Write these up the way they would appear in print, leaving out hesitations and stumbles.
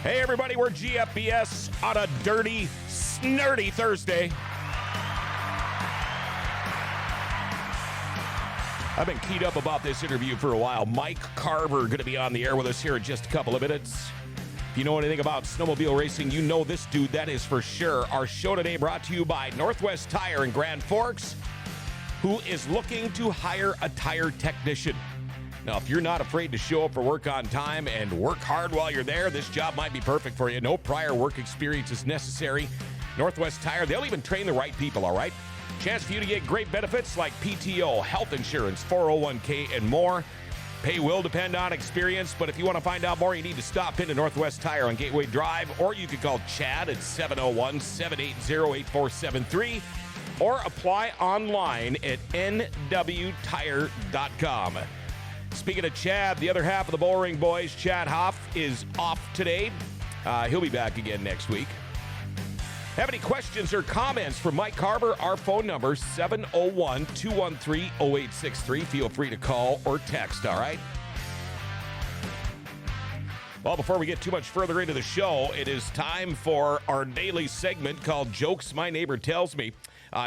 Hey, everybody, we're GFBS on a dirty, snurdy Thursday. I've been keyed up about this interview for a while. Mike Carver going to be on the air with us here in just a couple of minutes. If you know anything about snowmobile racing, you know this dude, that is for sure. Our show today brought to you by Northwest Tire in Grand Forks, who is looking to hire a tire technician. Now, if you're not afraid to show up for work on time and work hard while you're there, this job might be perfect for you. No prior work experience is necessary. Northwest Tire, they'll even train the right people, all right? Chance for you to get great benefits like PTO, health insurance, 401k, and more. Pay will depend on experience, but if you want to find out more, you need to stop into Northwest Tire on Gateway Drive, or you can call Chad at 701-780-8473, or apply online at nwtire.com. Speaking of Chad, the other half of the Bullring Boys, Chad Hoff, is off today. He'll be back again next week. Have any questions or comments for Mike Carver? Our phone number, 701-213-0863. Feel free to call or text, all right? Well, before we get too much further into the show, it is time for our daily segment called Jokes My Neighbor Tells Me.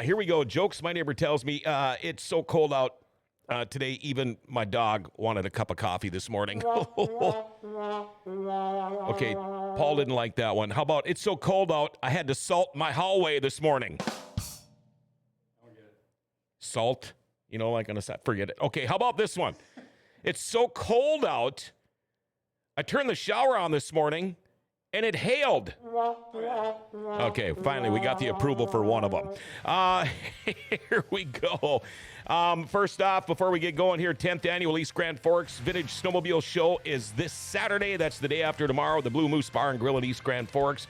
Here we go. Jokes My Neighbor Tells Me. It's so cold out. Today, even my dog wanted a cup of coffee this morning. Okay, Paul didn't like that one. How about, it's so cold out, I had to salt my hallway this morning. Salt? You know, like on a set. Forget it. Okay, how about this one? It's so cold out, I turned the shower on this morning, and it hailed. Okay, finally, we got the approval for one of them. Here we go. First off, before we get going here, 10th Annual East Grand Forks Vintage Snowmobile Show is this Saturday. That's the day after tomorrow, the Blue Moose Bar and Grill in East Grand Forks.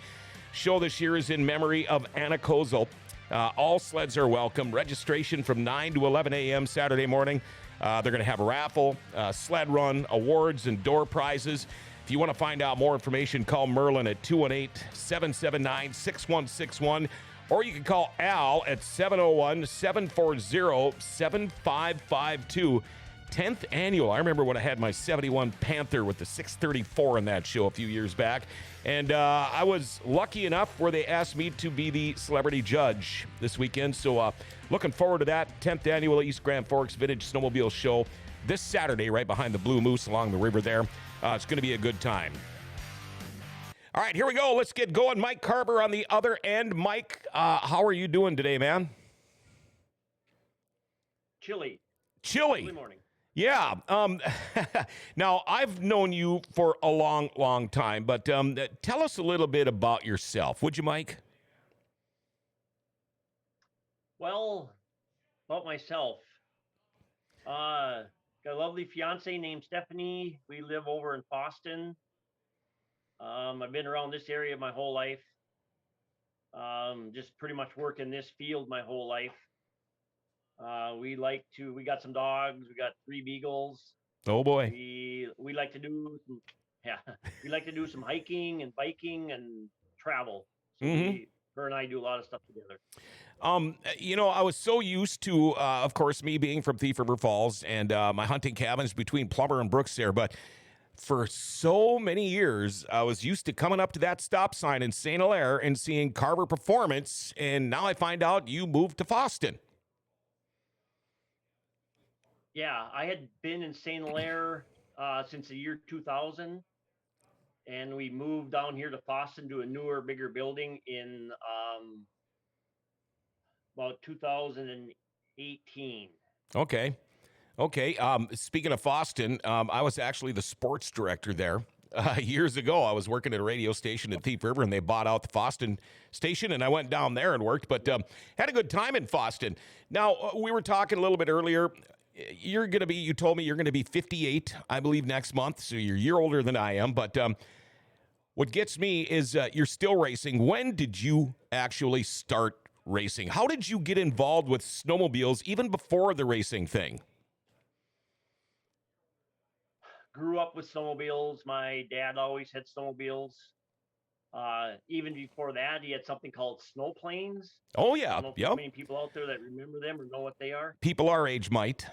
Show this year is in memory of Anna Kozel. All sleds are welcome. Registration from 9 to 11 a.m. Saturday morning. They're going to have a raffle, sled run, awards, and door prizes. If you want to find out more information, call Merlin at 218-779-6161, or you can call Al at 701-740-7552. 10th annual. I remember when I had my 71 Panther with the 634 in that show a few years back, and I was lucky enough where they asked me to be the celebrity judge this weekend, so looking forward to that 10th Annual East Grand Forks Vintage Snowmobile Show this Saturday right behind the Blue Moose along the river there. It's going to be a good time. All right, here we go. Let's get going. Mike Carver on the other end. Mike, how are you doing today, man? Chilly morning. Yeah. Now, I've known you for a long, long time, but tell us a little bit about yourself, would you, Mike? Well, about myself. Got a lovely fiance named Stephanie. We live over in Boston. I've been around this area my whole life. Just pretty much work in this field my whole life. We got some dogs. We got 3 beagles. Oh boy. We like to do we like to do some hiking and biking and travel. So her and I do a lot of stuff together. You know, I was so used to, of course, me being from Thief River Falls and my hunting cabins between Plummer and Brooks there, but for so many years, I was used to coming up to that stop sign in St. Hilaire and seeing Carver Performance, and now I find out you moved to Boston. Yeah, I had been in St. Hilaire since the year 2000, and we moved down here to Boston to a newer, bigger building in about 2018. Okay. Speaking of Boston, I was actually the sports director there. Years ago, I was working at a radio station in Thief River, and they bought out the Boston station, and I went down there and worked, but had a good time in Boston. Now, we were talking a little bit earlier. You told me you're going to be 58, I believe, next month, so you're a year older than I am, but what gets me is you're still racing. When did you actually start racing? How did you get involved with snowmobiles even before the racing thing? Grew up with snowmobiles. My dad always had snowmobiles. Even before that, he had something called snow planes. Oh, yeah. I don't know if how many people out there that remember them or know what they are. People our age might.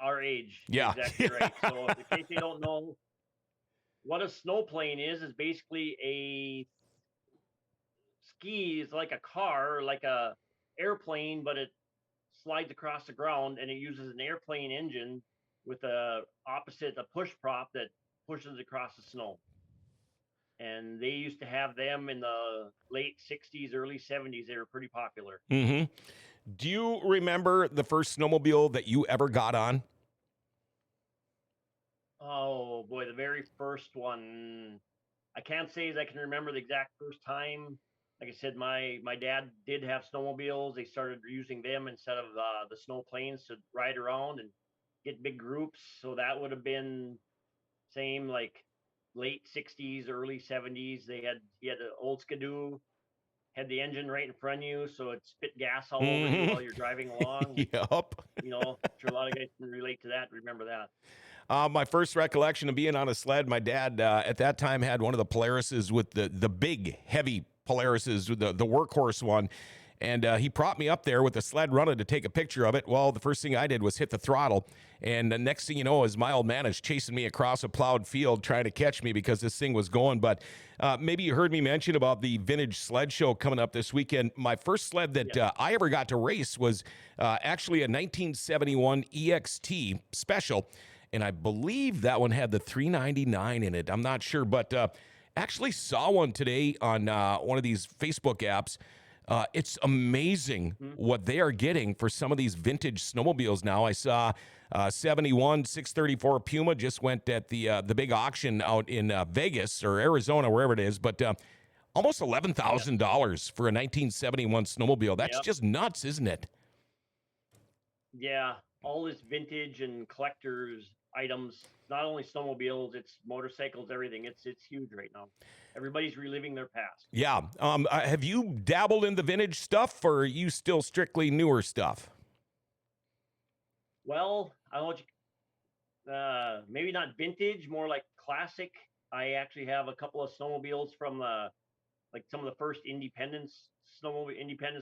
Our age. Yeah. Exactly right. So in case they don't know, what a snowplane is basically a ski is like a car, like a airplane, but it slides across the ground and it uses an airplane engine with a push prop that pushes across the snow. And they used to have them in the late 60s, early 70s. They were pretty popular. Mm-hmm. Do you remember the first snowmobile that you ever got on? Oh boy, the very first one. I can't say as I can remember the exact first time. Like I said, my dad did have snowmobiles. They started using them instead of the snow planes to ride around and get big groups. So that would have been same like late 60s, early 70s. He had an old Skidoo, had the engine right in front of you, so it spit gas all over you Mm-hmm. while you're driving along. Yep. I'm sure a lot of guys can relate to that. Remember that? My first recollection of being on a sled, my dad at that time had one of the Polarises with the big, heavy Polarises, the workhorse one. And he propped me up there with the sled running to take a picture of it. Well, the first thing I did was hit the throttle. And the next thing you know is my old man is chasing me across a plowed field trying to catch me because this thing was going. But maybe you heard me mention about the vintage sled show coming up this weekend. My first sled that I ever got to race was actually a 1971 EXT special. And I believe that one had the 399 in it. I'm not sure, but actually saw one today on one of these Facebook apps. It's amazing what they are getting for some of these vintage snowmobiles now. I saw 71 634 Puma just went at the big auction out in Vegas or Arizona, wherever it is, but almost $11,000 for a 1971 snowmobile. That's Yep. just nuts, isn't it? Yeah, all this vintage and collectors items, not only snowmobiles, it's motorcycles, everything. It's huge right now. Everybody's reliving their past. Yeah. Have you dabbled in the vintage stuff, or are you still strictly newer stuff? Well, I don't know what maybe not vintage, more like classic. I actually have a couple of snowmobiles from like some of the first independent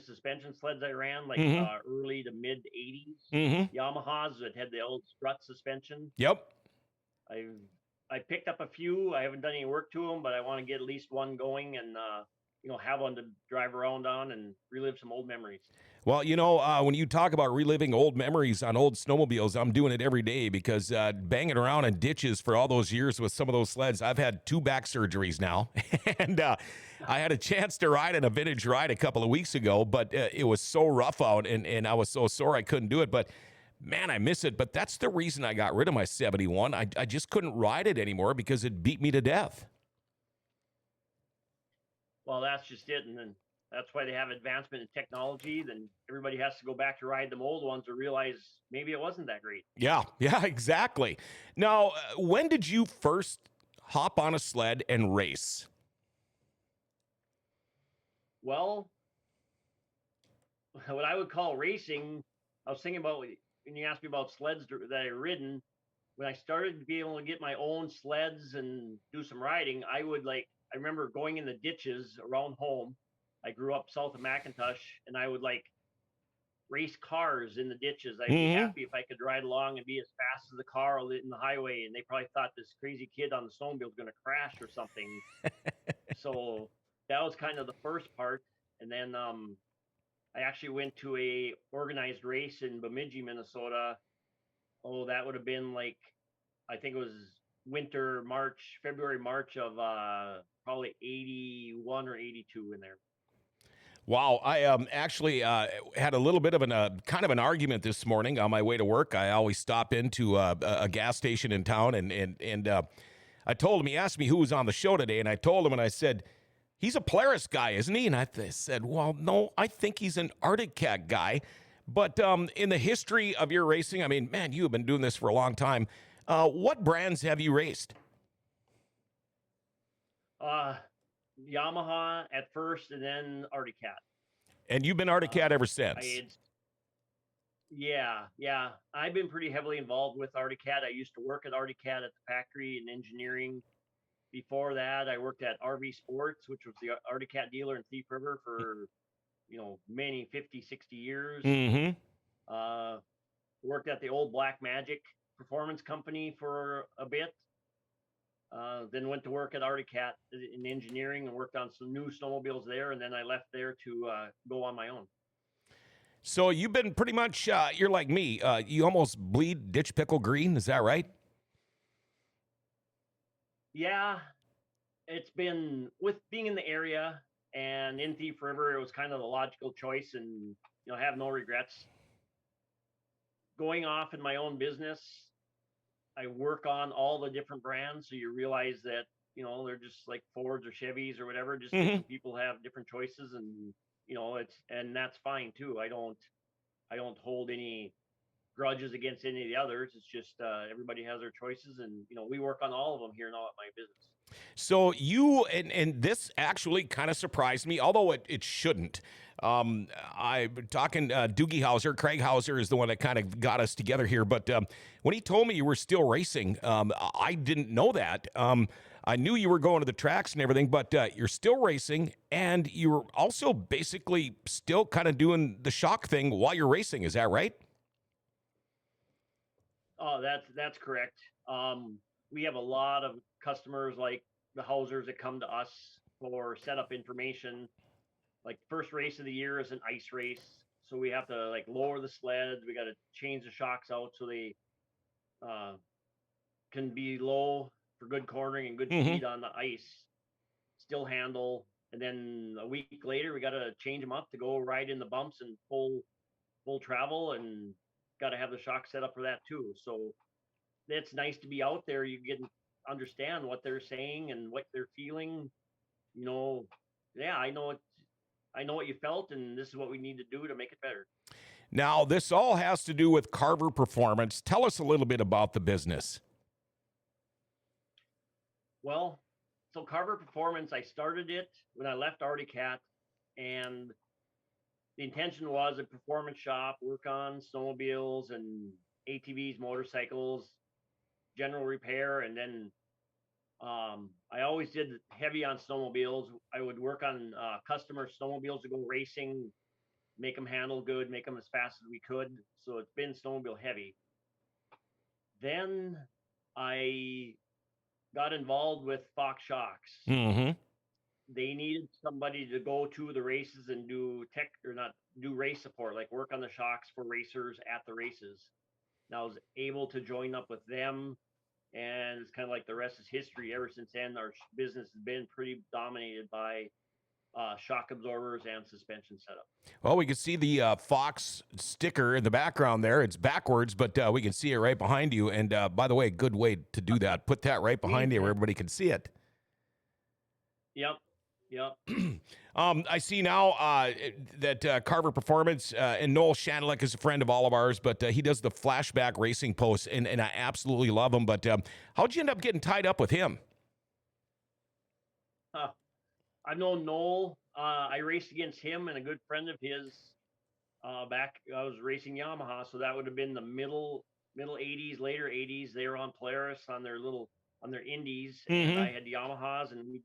suspension sleds I ran, like Mm-hmm. early to mid 80s. Mm-hmm. Yamahas that had the old strut suspension. Yep. I've I picked up a few. I haven't done any work to them, but I want to get at least one going and have one to drive around on and relive some old memories. Well, when you talk about reliving old memories on old snowmobiles, I'm doing it every day because banging around in ditches for all those years with some of those sleds, I've had 2 back surgeries now. And I had a chance to ride in a vintage ride a couple of weeks ago, but it was so rough out and I was so sore I couldn't do it. But man, I miss it. But that's the reason I got rid of my 71. I just couldn't ride it anymore because it beat me to death. Well, that's just it, and then that's why they have advancement in technology. Then everybody has to go back to ride them old ones to realize maybe it wasn't that great. Yeah, exactly. Now, when did you first hop on a sled and race? Well, what I would call racing, I was thinking about when you asked me about sleds that I ridden. When I started to be able to get my own sleds and do some riding, I remember going in the ditches around home. I grew up south of McIntosh, and I would race cars in the ditches. I'd be Mm-hmm. happy if I could ride along and be as fast as the car in the highway. And they probably thought this crazy kid on the snowmobile was going to crash or something. So that was kind of the first part. And then I actually went to a organized race in Bemidji, Minnesota. Oh, that would have been I think it was February, March of probably 81 or 82 in there. Wow, I actually had a little bit of kind of an argument this morning on my way to work. I always stop into a gas station in town, and I told him. He asked me who was on the show today, and I told him, and I said, "He's a Polaris guy, isn't he?" And I said, "Well, no, I think he's an Arctic Cat guy." But in the history of your racing, I mean, man, you have been doing this for a long time. What brands have you raced? Yamaha at first, and then Arctic Cat. And you've been Arctic Cat ever since. Yeah. I've been pretty heavily involved with Arctic Cat. I used to work at Arctic Cat at the factory in engineering. Before that, I worked at RV Sports, which was the Arctic Cat dealer in Thief River for, many 50, 60 years. Mm-hmm. Worked at the old Black Magic Performance Company for a bit. Then went to work at Arctic Cat in engineering and worked on some new snowmobiles there. And then I left there to go on my own. So you've been pretty much, you're like me. You almost bleed ditch pickle green. Is that right? Yeah, it's been with being in the area and in Thief River, it was kind of the logical choice, and I have no regrets. Going off in my own business, I work on all the different brands, so you realize that they're just like Fords or Chevys or whatever. Just Mm-hmm. different people have different choices, and and that's fine too. I don't hold any grudges against any of the others. It's just everybody has their choices, and we work on all of them here now at my business. So you and this actually kind of surprised me, although it shouldn't. I'm talking Doogie Hauser. Craig Hauser is the one that kind of got us together here. But when he told me you were still racing, I didn't know that. I knew you were going to the tracks and everything, but you're still racing, and you're also basically still kind of doing the shock thing while you're racing. Is that right? Oh, that's correct. We have a lot of customers like the Hausers that come to us for setup information. Like first race of the year is an ice race, so we have to like lower the sleds. We got to change the shocks out so they uh, can be low for good cornering and good Mm-hmm. speed on the ice. Still handle, and then a week later we got to change them up to go ride in the bumps and full travel, and got to have the shock set up for that too. So it's nice to be out there. You get understand what they're saying and what they're feeling. You know, yeah, I know what you felt, and this is what we need to do to make it better. Now, this all has to do with Carver Performance. Tell us a little bit about the business. Well, so Carver Performance, I started it when I left Arctic Cat, and the intention was a performance shop, work on snowmobiles and ATVs, motorcycles, general repair, and then I always did heavy on snowmobiles. I would work on customer snowmobiles to go racing, make them handle good, make them as fast as we could. So it's been snowmobile heavy. Then I got involved with Fox Shocks. Mm-hmm. They needed somebody to go to the races and do tech or not do race support, like work on the shocks for racers at the races. And I was able to join up with them, and it's kind of like the rest is history. Ever since then, our business has been pretty dominated by shock absorbers and suspension setup. Well, we can see the Fox sticker in the background there. It's backwards, but we can see it right behind you. And by the way, good way to do that. Put that right behind you where everybody can see it. Yep. Yep. I see now that Carver Performance and Noel Shanelick is a friend of all of ours, but he does the flashback racing posts, and I absolutely love him. But how'd you end up getting tied up with him? I've known Noel. I raced against him and a good friend of his back. I was racing Yamaha, so that would have been the middle '80s, later '80s. They were on Polaris on their indies, and I had Yamahas, and we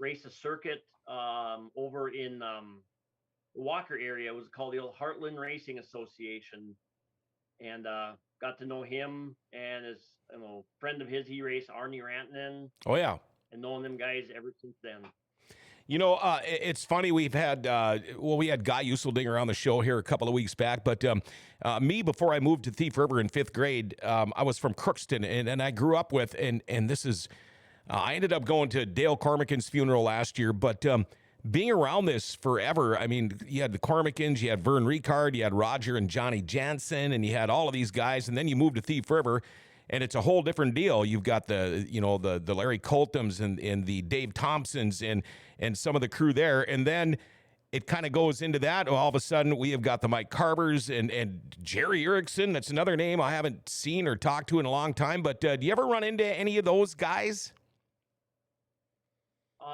raced a circuit over in the Walker area. It was called the old Heartland Racing Association, and got to know him and his friend of his. He raced Arnie Rantanen. Oh yeah, and knowing them guys ever since then. You know, it's funny. We had Guy Useldinger on the show here a couple of weeks back. But me, before I moved to Thief River in fifth grade, I was from Crookston, and I grew up with, and this is, I ended up going to Dale Cormican's funeral last year. But being around this forever, I mean, you had the Cormicans, you had Vern Ricard, you had Roger and Johnny Jansen, and you had all of these guys, and then you moved to Thief River. And it's a whole different deal. You've got the Larry Coltums and the Dave Thompsons and some of the crew there. And then it kind of goes into that. All of a sudden, we have got the Mike Carvers and Jerry Erickson. That's another name I haven't seen or talked to in a long time. But do you ever run into any of those guys?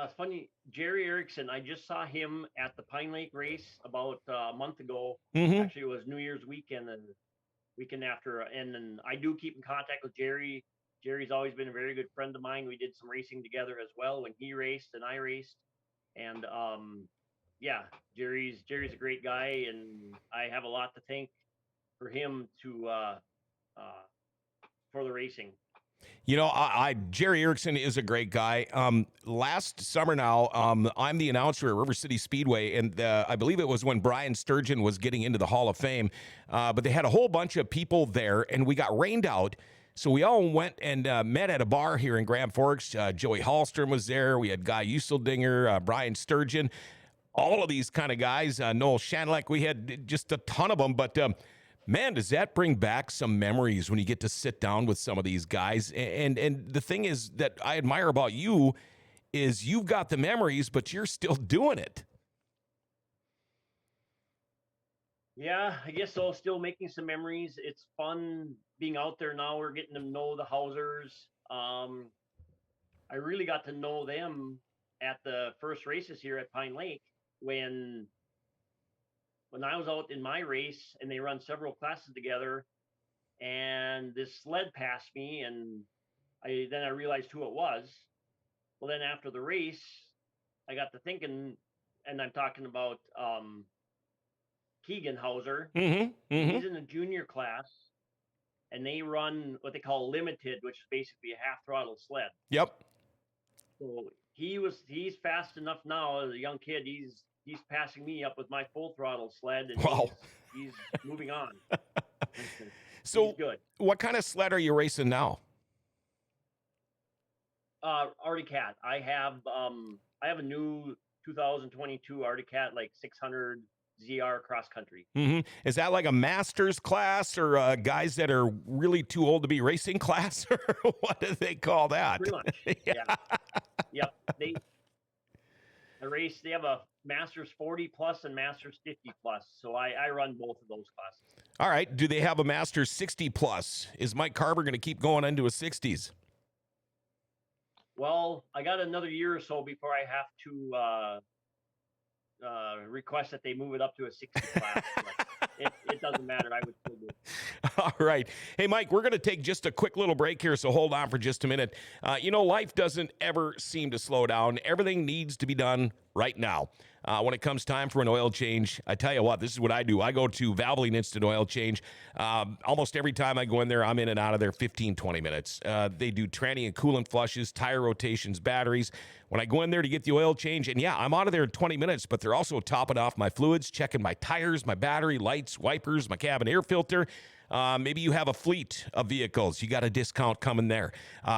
It's funny. Jerry Erickson, I just saw him at the Pine Lake race about a month ago. Mm-hmm. Actually, it was New Year's weekend and weekend after, and then I do keep in contact with Jerry. Jerry's always been a very good friend of mine. We did some racing together as well when he raced and I raced, and yeah, Jerry's a great guy, and I have a lot to thank for him to for the racing. You know, Jerry Erickson is a great guy. Last summer now, I'm the announcer at River City Speedway, and I believe it was when Brian Sturgeon was getting into the Hall of Fame. But they had a whole bunch of people there, and we got rained out. So we all went and met at a bar here in Grand Forks. Joey Hallstrom was there. We had Guy Useldinger, Brian Sturgeon, all of these kind of guys. Noel Shanlek. We had just a ton of them, but man, does that bring back some memories when you get to sit down with some of these guys. And the thing is that I admire about you is you've got the memories, but you're still doing it. Yeah, I guess so. Still making some memories. It's fun being out there now. We're getting to know the Hausers. I really got to know them at the first races here at Pine Lake when I was out in my race, and they run several classes together, and this sled passed me, and I realized who it was. Well, then after the race, I got to thinking, and I'm talking about Keegan Hauser. He's in a junior class, and they run what they call limited, which is basically a half throttle sled. Yep. So he's fast enough now as a young kid. He's passing me up with my full throttle sled, and Wow. he's moving on. So he's good. What kind of sled are you racing now? Arctic Cat. I have a new 2022 Arctic Cat, like 600 ZR cross country. Is that like a master's class or guys that are really too old to be racing class, or what do they call that? Pretty much. Yeah. Yep. They have a Masters 40 plus and Masters 50 plus. So I run both of those classes. All right. Do they have a Masters 60 plus? Is Mike Carver going to keep going into his 60s? Well, I got another year or so before I have to request that they move it up to a 60 class. It doesn't matter. I would still do it. All right. Hey, Mike, we're going to take just a quick little break here, so hold on for just a minute. Life doesn't ever seem to slow down. Everything needs to be done right now. When it comes time for an oil change, I tell you what, this is what I do. I go to Valvoline Instant Oil Change. Almost every time I go in there, I'm in and out of there 15, 20 minutes. They do tranny and coolant flushes, tire rotations, batteries. When I go in there to get the oil change, and yeah, I'm out of there in 20 minutes, but they're also topping off my fluids, checking my tires, my battery, lights, wipers, my cabin air filter. Maybe you have a fleet of vehicles. You got a discount coming there.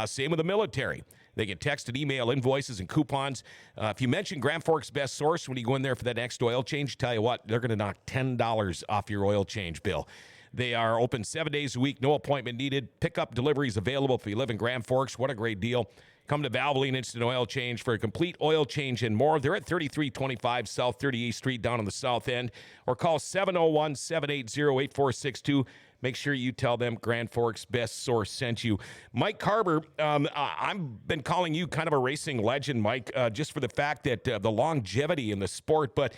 Same with the military. They get text and email invoices and coupons. If you mention Grand Forks Best Source when you go in there for that next oil change, tell you what, they're going to knock $10 off your oil change bill. They are open 7 days a week, no appointment needed. Pickup deliveries available if you live in Grand Forks. What a great deal. Come to Valvoline Instant Oil Change for a complete oil change and more. They're at 3325 South 38th Street down on the south end. Or call 701-780-8462. Make sure you tell them Grand Forks Best Source sent you. Mike Carver, I've been calling you kind of a racing legend, Mike, just for the fact that the longevity in the sport. But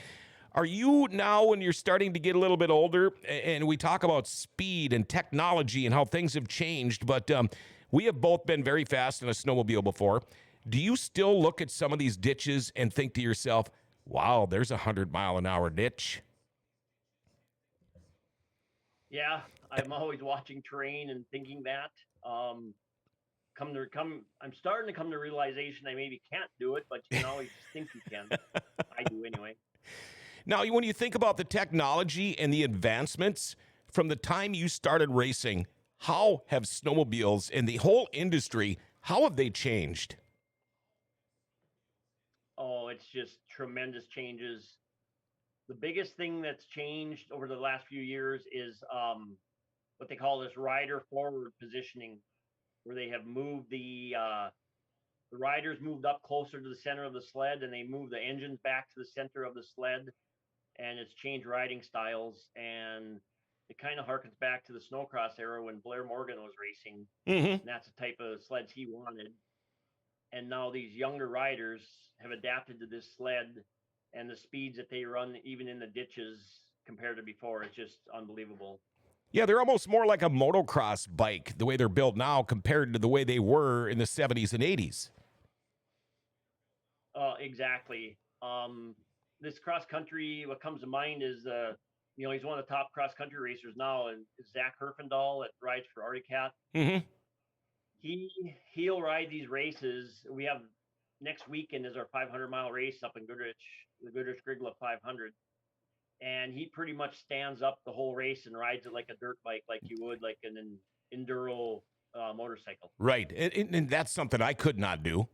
are you now, when you're starting to get a little bit older, and we talk about speed and technology and how things have changed, but we have both been very fast in a snowmobile before. Do you still look at some of these ditches and think to yourself, wow, there's a 100-mile-an-hour ditch? Yeah, I'm always watching terrain and thinking that. I'm starting to come to realization I maybe can't do it, but you can always just think you can. I do anyway. Now, when you think about the technology and the advancements from the time you started racing, how have snowmobiles and the whole industry, how have they changed? Oh, it's just tremendous changes. The biggest thing that's changed over the last few years is what they call this rider forward positioning, where they have moved the riders moved up closer to the center of the sled, and they move the engines back to the center of the sled, and it's changed riding styles. And it kind of harkens back to the snowcross era when Blair Morgan was racing. And that's the type of sleds he wanted. And now these younger riders have adapted to this sled, and the speeds that they run, even in the ditches, compared to before, it's just unbelievable. Yeah, they're almost more like a motocross bike, the way they're built now compared to the way they were in the 70s and 80s. Exactly. This cross country, what comes to mind is, he's one of the top cross country racers now, and Zach Herfindahl that rides for Arctic Cat. He'll ride these races. We have next weekend is our 500-mile race up in Goodrich, the Goodrich Grigla 500, and he pretty much stands up the whole race and rides it like a dirt bike, like you would like an enduro motorcycle. Right. And that's something I could not do.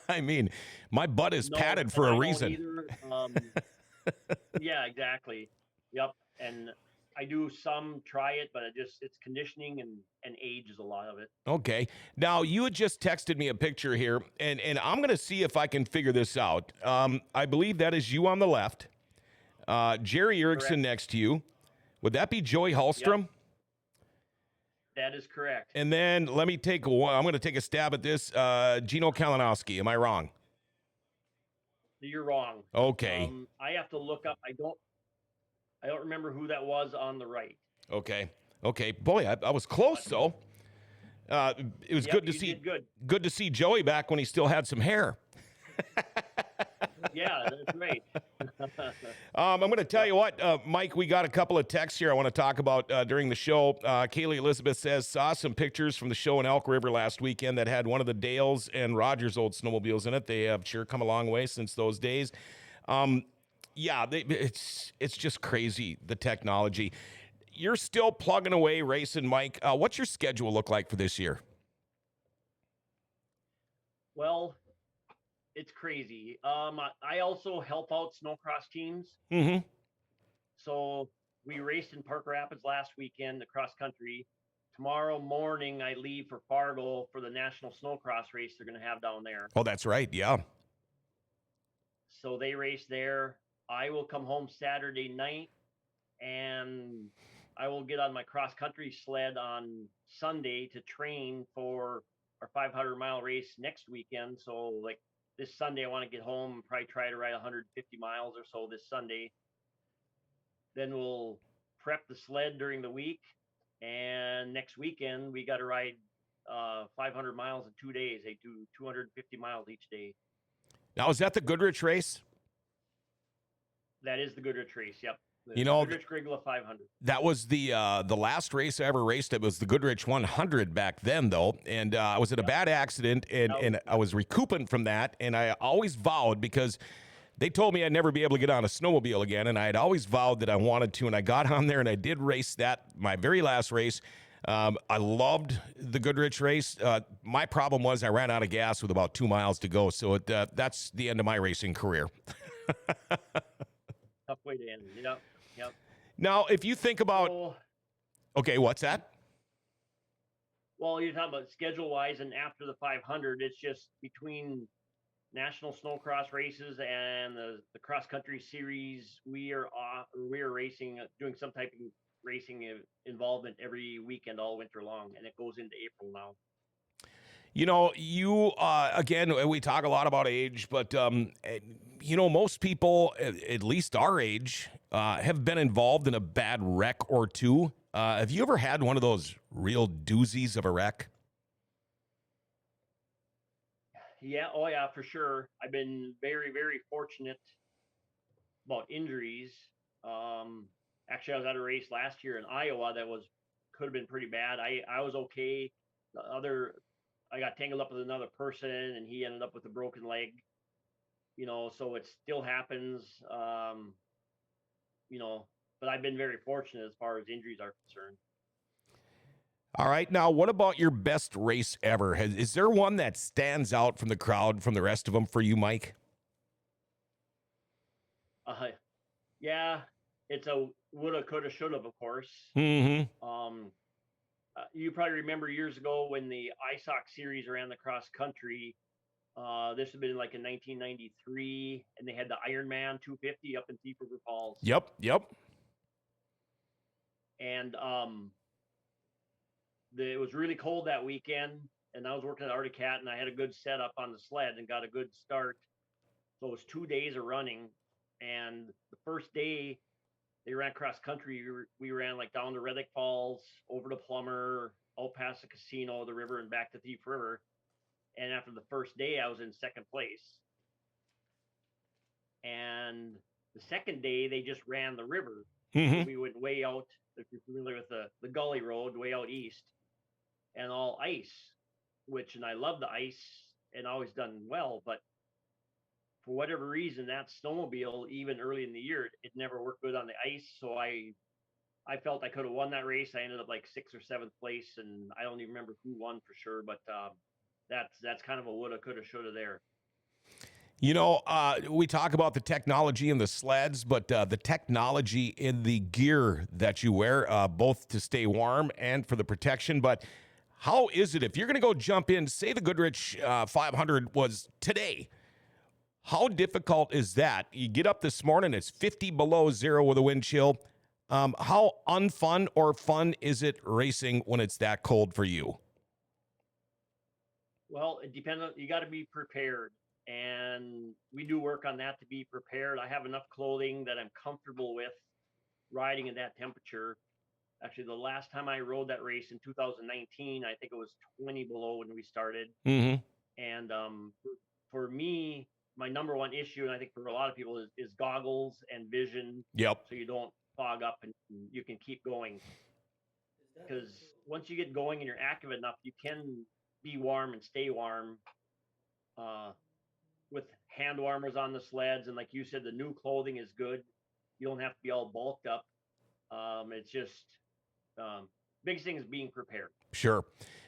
I mean, my butt is No, padded for and a I don't reason. either. Yeah, exactly. Yep. And I do some try it, but it's conditioning and age is a lot of it. Okay. Now, you had just texted me a picture here, and I'm going to see if I can figure this out. I believe that is you on the left, Jerry Erickson Correct. next to you. Would that be Joey Hallstrom? Yep. That is correct. And then let me take one. I'm going to take a stab at this. Gino Kalinowski. Am I wrong? You're wrong. Okay. I have to look up. I don't remember who that was on the right. Okay. Boy, I was close though. It was good to see. Good to see Joey back when he still had some hair. Yeah, that's right. I'm going to tell you what, Mike, we got a couple of texts here I want to talk about during the show. Kaylee Elizabeth says, saw some pictures from the show in Elk River last weekend that had one of the Dale's and Rogers' old snowmobiles in it. They have sure come a long way since those days. Yeah, it's just crazy, the technology. You're still plugging away, racing, Mike. What's your schedule look like for this year? Well, it's crazy. I also help out snowcross teams. Mm-hmm. So we raced in Park Rapids last weekend, the cross country. Tomorrow morning, I leave for Fargo for the national snowcross race they're going to have down there. Oh, that's right. Yeah. So they race there. I will come home Saturday night, and I will get on my cross country sled on Sunday to train for our 500-mile race next weekend. So like this Sunday, I want to get home and probably try to ride 150 miles or so this Sunday. Then we'll prep the sled during the week. And next weekend, we got to ride 500 miles in 2 days. They do 250 miles each day. Now, is that the Goodrich race? That is the Goodrich race, yep. You know, Goodrich Grigla 500. That was the last race I ever raced. It was the Goodrich 100 back then, though, and I was in a bad accident, and I was recouping from that, and I always vowed, because they told me I'd never be able to get on a snowmobile again, and I had always vowed that I wanted to, and I got on there, and I did race that, my very last race. I loved the Goodrich race. My problem was I ran out of gas with about 2 miles to go, so that's the end of my racing career. Tough way to end. Yep. Now, if you think about... Okay, what's that? Well, you're talking about schedule-wise, and after the 500, it's just between national snowcross races and the cross-country series. We are racing, doing some type of racing involvement every weekend all winter long, and it goes into April now. You know, again, we talk a lot about age, but, you know, most people, at least our age, have been involved in a bad wreck or two. Have you ever had one of those real doozies of a wreck? Yeah, oh yeah, for sure. I've been very, very fortunate about injuries. Actually, I was at a race last year in Iowa that could have been pretty bad. I was okay. I got tangled up with another person, and he ended up with a broken leg. You know, so it still happens. You know, but I've been very fortunate as far as injuries are concerned. All right. Now, what about your best race ever? Is there one that stands out from the crowd, from the rest of them for you, Mike? Yeah, it's a woulda, coulda, shoulda, of course. Mm-hmm. You probably remember years ago when the ISOC series ran the cross country. This had been like in 1993, and they had the Ironman 250 up in Thief River Falls. Yep. And it was really cold that weekend, and I was working at Arctic Cat, and I had a good setup on the sled and got a good start. So it was 2 days of running, and the first day they ran cross country. We ran like down to Reddick Falls, over to Plummer, out past the casino, the river, and back to Thief River. And after the first day, I was in second place. And the second day, they just ran the river. Mm-hmm. So we went way out, if you're familiar with the Gully Road, way out east. and all ice, and I love the ice and always done well, but for whatever reason, that snowmobile, even early in the year, it never worked good on the ice. So I felt I could have won that race. I ended up like sixth or seventh place, and I don't even remember who won for sure. But that's kind of a woulda, coulda, shoulda there. You know, we talk about the technology in the sleds, but the technology in the gear that you wear, both to stay warm and for the protection. But how is it if you're going to go jump in, say the Goodrich 500 was today? How difficult is that? You get up this morning, it's 50 below zero with a wind chill. How unfun or fun is it racing when it's that cold for you? Well, it depends on, you got to be prepared. And we do work on that to be prepared. I have enough clothing that I'm comfortable with riding in that temperature. Actually, the last time I rode that race in 2019, I think it was 20 below when we started. Mm-hmm. And for me, my number one issue, and I think for a lot of people, is goggles and vision, Yep. so you don't fog up and you can keep going. Because once you get going and you're active enough, you can be warm and stay warm uh, with hand warmers on the sleds. And like you said, the new clothing is good. You don't have to be all bulked up. It's just biggest thing is being prepared. Sure.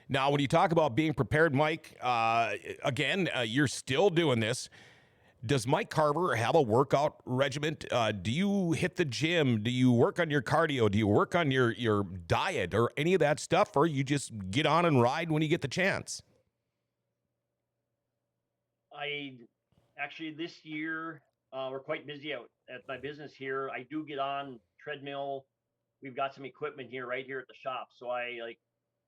Now, when you talk about being prepared, Mike, again, you're still doing this. Does Mike Carver have a workout regimen? Do you hit the gym? Do you work on your cardio? Do you work on your diet or any of that stuff? Or you just get on and ride when you get the chance? I actually this year we're quite busy out at my business here. I do get on treadmill. We've got some equipment here right here at the shop. So I like,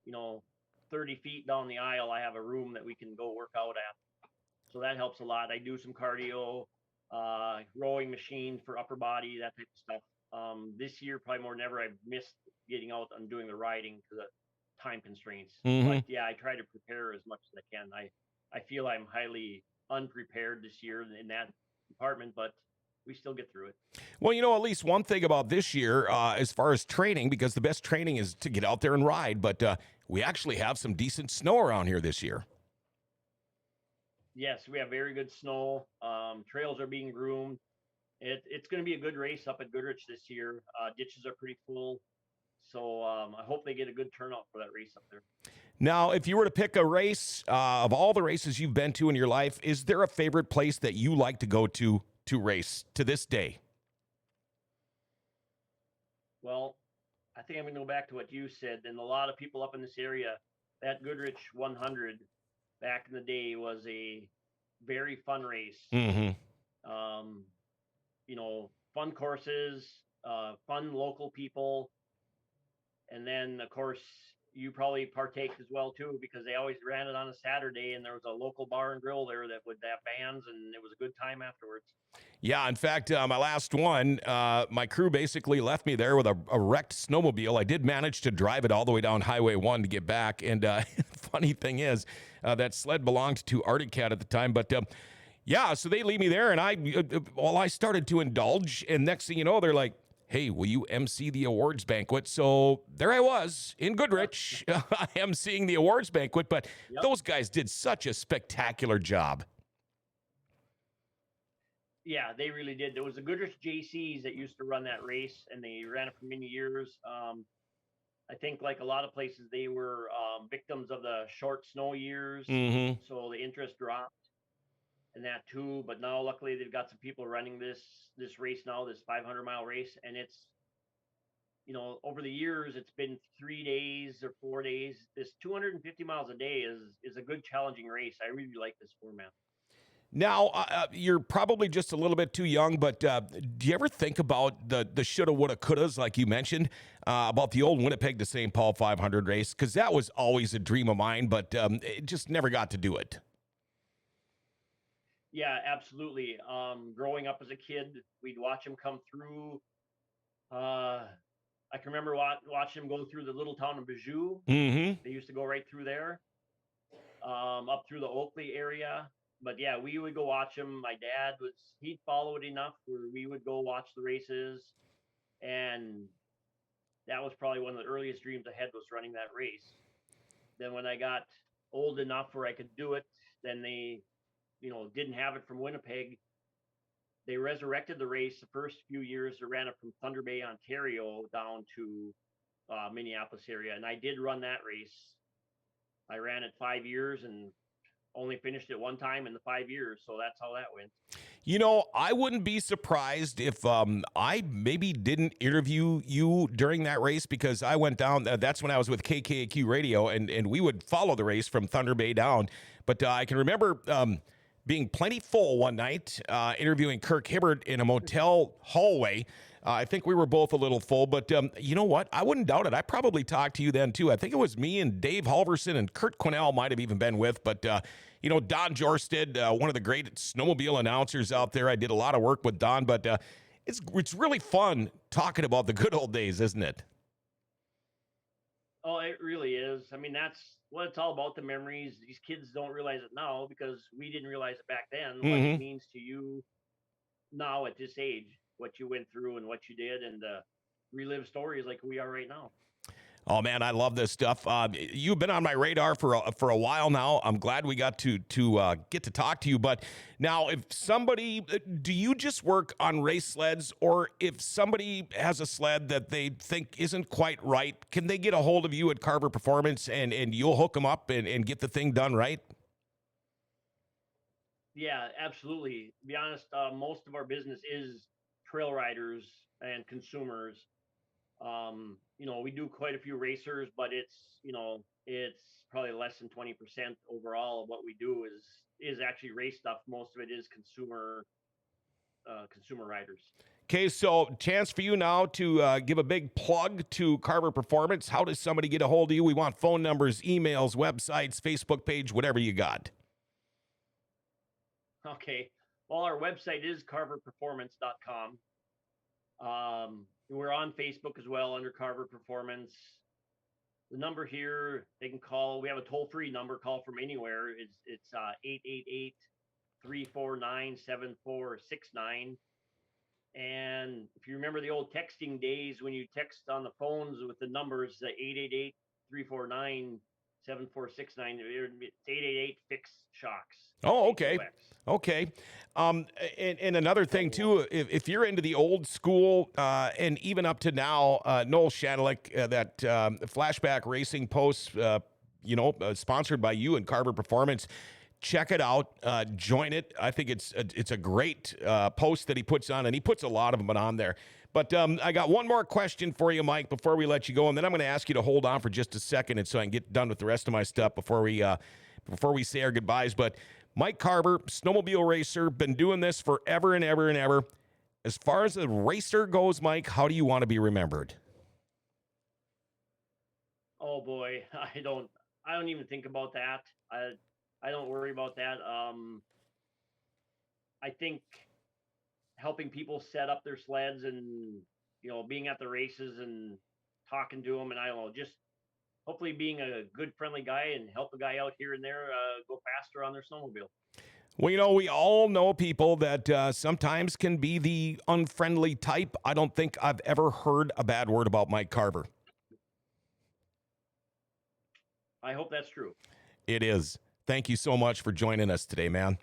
you know, 30 feet down the aisle, I have a room that we can go work out at. So that helps a lot. I do some cardio, rowing machine for upper body, that type of stuff. This year, probably more than ever, I've missed getting out and doing the riding because of time constraints. Mm-hmm. But yeah, I try to prepare as much as I can. I feel I'm highly unprepared this year in that department, but we still get through it. Well, you know, at least one thing about this year, as far as training, because the best training is to get out there and ride, but we actually have some decent snow around here this year. Yes, we have very good snow. Trails are being groomed. It's going to be a good race up at Goodrich this year. Ditches are pretty full. So I hope they get a good turnout for that race up there. Now, if you were to pick a race of all the races you've been to in your life, is there a favorite place that you like to go to race to this day? Well, I think I'm going to go back to what you said. And a lot of people up in this area, that Goodrich 100 back in the day was a very fun race. Mm-hmm. You know, fun courses, fun local people. And then, of course, you probably partaked as well, too, because they always ran it on a Saturday and there was a local bar and grill there that would have bands and it was a good time afterwards. Yeah, in fact, my last one, my crew basically left me there with a wrecked snowmobile. I did manage to drive it all the way down Highway 1 to get back. And funny thing is, that sled belonged to Arctic Cat at the time. But yeah, so they leave me there, and I started to indulge. And next thing you know, they're like, hey, will you MC the awards banquet? So there I was in Goodrich, emceeing the awards banquet. But those guys did such a spectacular job. Yeah, they really did. There was the Goodrich JCs that used to run that race, and they ran it for many years. I think, like a lot of places, they were victims of the short snow years, Mm-hmm. so the interest dropped in that too. But now, luckily, they've got some people running this race now, this 500-mile race, and it's, you know, over the years, it's been 3 days or 4 days. This 250 miles a day is a good challenging race. I really like this format. Now, you're probably just a little bit too young, but do you ever think about the shoulda, woulda, couldas, like you mentioned, about the old Winnipeg to St. Paul 500 race? Because that was always a dream of mine, but it just never got to do it. Yeah, absolutely. Growing up as a kid, we'd watch them come through. I can remember watching them go through the little town of Bijou. Mm-hmm. They used to go right through there, up through the Oakley area. But yeah, we would go watch them. My dad he'd follow it enough where we would go watch the races. And that was probably one of the earliest dreams I had, was running that race. Then when I got old enough where I could do it, then they, didn't have it from Winnipeg. They resurrected the race the first few years. They ran it from Thunder Bay, Ontario, down to Minneapolis area, and I did run that race. I ran it 5 years and only finished it one time in the 5 years, so that's how that went. I wouldn't be surprised if I maybe didn't interview you during that race, because I went down. That's when I was with KKAQ Radio, and we would follow the race from Thunder Bay down. But I can remember being plenty full one night, interviewing Kirk Hibbert in a motel hallway. I think we were both a little full, but you know what? I wouldn't doubt it. I probably talked to you then, too. I think it was me and Dave Halverson and Kurt Quinnell might have even been with, but Don Jorsted, one of the great snowmobile announcers out there. I did a lot of work with Don, but it's really fun talking about the good old days, isn't it? Oh, it really is. I mean, that's what it's all about, the memories. These kids don't realize it now because we didn't realize it back then, what it means to you now at this age, what you went through and what you did, and relive stories like we are right now. Oh man, I love this stuff. You've been on my radar for a while now. I'm glad we got to get to talk to you. But now, if somebody, do you just work on race sleds, or if somebody has a sled that they think isn't quite right, can they get a hold of you at Carver Performance and you'll hook them up and get the thing done right? Yeah, absolutely. To be honest, most of our business is trail riders and consumers. We do quite a few racers, but it's probably less than 20% overall of what we do is actually race stuff. Most of it is consumer riders. Okay, so chance for you now to give a big plug to Carver Performance. How does somebody get a hold of you? We want phone numbers, emails, websites, Facebook page, whatever you got. Okay. Well, our website is carverperformance.com. We're on Facebook as well under Carver Performance. The number here, they can call. We have a toll-free number, call from anywhere. It's 888-349-7469. And if you remember the old texting days when you text on the phones with the numbers, the 888-349-7469, it's 888-FIX-SHOCKS. Oh, okay. H-O-X. Okay. And another thing, too, if you're into the old school and even up to now, Noel Shadelick, that Flashback Racing post, sponsored by you and Carver Performance, check it out. Join it. I think it's a great post that he puts on, and he puts a lot of them on there. But I got one more question for you, Mike, before we let you go, and then I'm going to ask you to hold on for just a second, and so I can get done with the rest of my stuff before we say our goodbyes. But Mike Carver, snowmobile racer, been doing this forever and ever and ever. As far as the racer goes, Mike, how do you want to be remembered? Oh boy, I don't even think about that. I don't worry about that. I think helping people set up their sleds and being at the races and talking to them, and I don't know, just hopefully being a good, friendly guy and help a guy out here and there go faster on their snowmobile. Well, we all know people that sometimes can be the unfriendly type. I don't think I've ever heard a bad word about Mike Carver. I hope that's true. It is. Thank you so much for joining us today, man.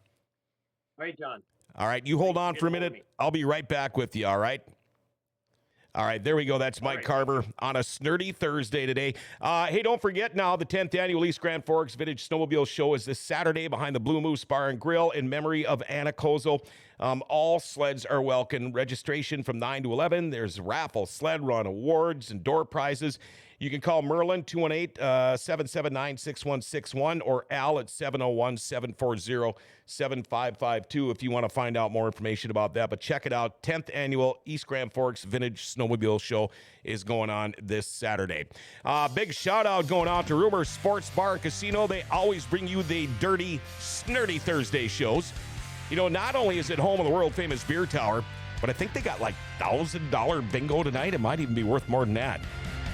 All right, John. All right, you hold on for a minute. I'll be right back with you, all right? All right, there we go. That's Mike Carver on a snurdy Thursday today. Hey, don't forget now, the 10th annual East Grand Forks Vintage Snowmobile Show is this Saturday behind the Blue Moose Bar and Grill in memory of Anna Kozel. All sleds are welcome. Registration from 9 to 11. There's raffle, sled run, awards, and door prizes. You can call Merlin, 218-779-6161, or Al at 701-740-7552 if you want to find out more information about that. But check it out. 10th annual East Grand Forks Vintage Snowmobile Show is going on this Saturday. Big shout out going out to Rumor Sports Bar Casino. They always bring you the dirty, snurdy Thursday shows. Not only is it home of the world famous beer tower, but I think they got like $1,000 bingo tonight. It might even be worth more than that.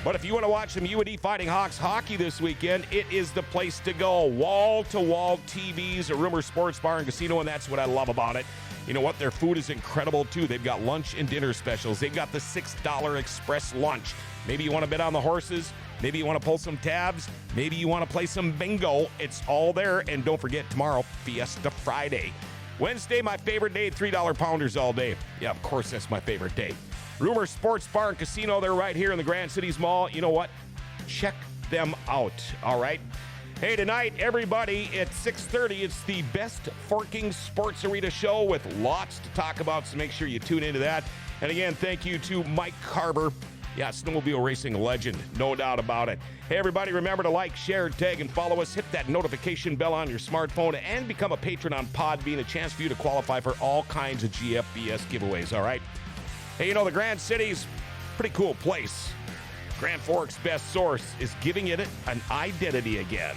But if you want to watch some UND Fighting Hawks hockey this weekend, it is the place to go. Wall-to-wall TVs at Rumor Sports Bar and Casino, and that's what I love about it. You know what? Their food is incredible, too. They've got lunch and dinner specials. They've got the $6 express lunch. Maybe you want to bet on the horses. Maybe you want to pull some tabs. Maybe you want to play some bingo. It's all there. And don't forget, tomorrow, Fiesta Friday. Wednesday, my favorite day, $3 pounders all day. Yeah, of course, that's my favorite day. Rumor Sports Bar and Casino, they're right here in the Grand Cities Mall. You know what? Check them out, all right? Hey, tonight, everybody, at 6:30, it's the Best Forking Sports Arena show with lots to talk about, so make sure you tune into that. And again, thank you to Mike Carver. Yeah, snowmobile racing legend, no doubt about it. Hey, everybody, remember to like, share, tag, and follow us. Hit that notification bell on your smartphone and become a patron on Podbean, a chance for you to qualify for all kinds of GFBS giveaways, all right? Hey, you know, the Grand City's a pretty cool place. Grand Forks' best source is giving it an identity again.